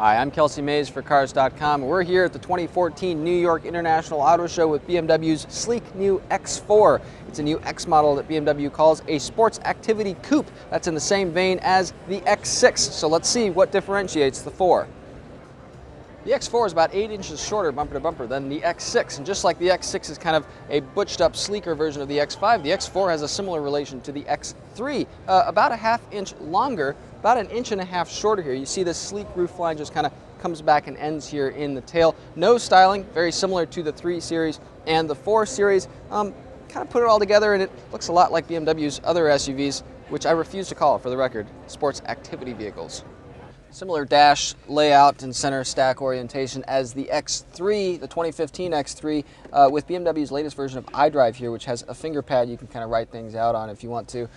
Hi, I'm Kelsey Mays for Cars.com. We're here at the 2014 New York International Auto Show with BMW's sleek new X4. It's a new X model that BMW calls a sports activity coupe. That's in the same vein as the X6. So let's see what differentiates the four. The X4 is about 8 inches shorter bumper to bumper than the X6, and just like the X6 is kind of a butched up, sleeker version of the X5, the X4 has a similar relation to the X3, about a ½ inch longer, about 1.5 inches shorter here. You see this sleek roof line just kind of comes back and ends here in the tail. Nose styling, very similar to the 3 Series and the 4 Series. Kind of put it all together and it looks a lot like BMW's other SUVs, which I refuse to call, for the record, sports activity vehicles. Similar dash layout and center stack orientation as the X3, the 2015 X3, with BMW's latest version of iDrive here, which has a finger pad you can kind of write things out on if you want to.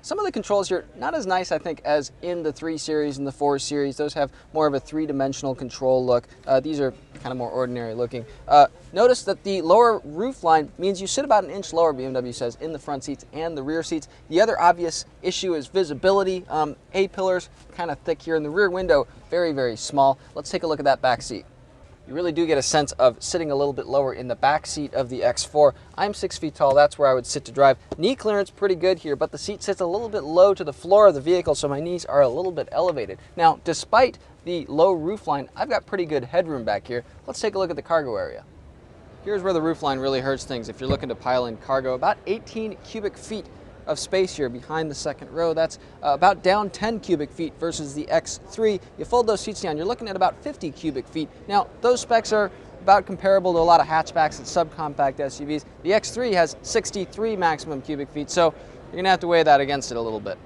Some of the controls here, not as nice, I think, as in the 3 Series and the 4 Series. Those have more of a three-dimensional control look. These are kind of more ordinary looking. Notice that the lower roof line means you sit about 1 inch lower, BMW says, in the front seats and the rear seats. The other obvious issue is visibility. A-pillars kind of thick here in the rear window, very, very small. Let's take a look at that back seat. You really do get a sense of sitting a little bit lower in the back seat of the X4. I'm 6 feet tall, that's where I would sit to drive. Knee clearance pretty good here, but the seat sits a little bit low to the floor of the vehicle, so my knees are a little bit elevated. Now, despite the low roofline, I've got pretty good headroom back here. Let's take a look at the cargo area. Here's where the roofline really hurts things if you're looking to pile in cargo. About 18 cubic feet of space here behind the second row. That's about down 10 cubic feet versus the X3. You fold those seats down, you're looking at about 50 cubic feet. Now, those specs are about comparable to a lot of hatchbacks and subcompact SUVs. The X3 has 63 maximum cubic feet, so you're gonna have to weigh that against it a little bit.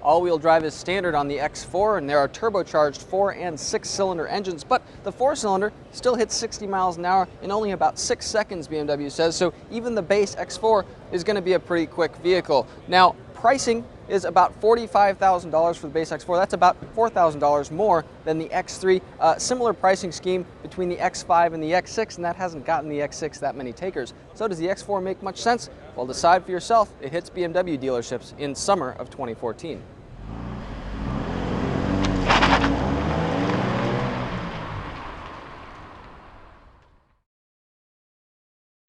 All-wheel drive is standard on the X4, and there are turbocharged 4- and 6-cylinder engines, but the 4-cylinder still hits 60 miles an hour in only about 6 seconds, BMW says, so even the base X4 is going to be a pretty quick vehicle. Now, pricing is about $45,000 for the base X4. That's about $4,000 more than the X3. Similar pricing scheme between the X5 and the X6, and that hasn't gotten the X6 that many takers. So does the X4 make much sense? Well, decide for yourself. It hits BMW dealerships in summer of 2014.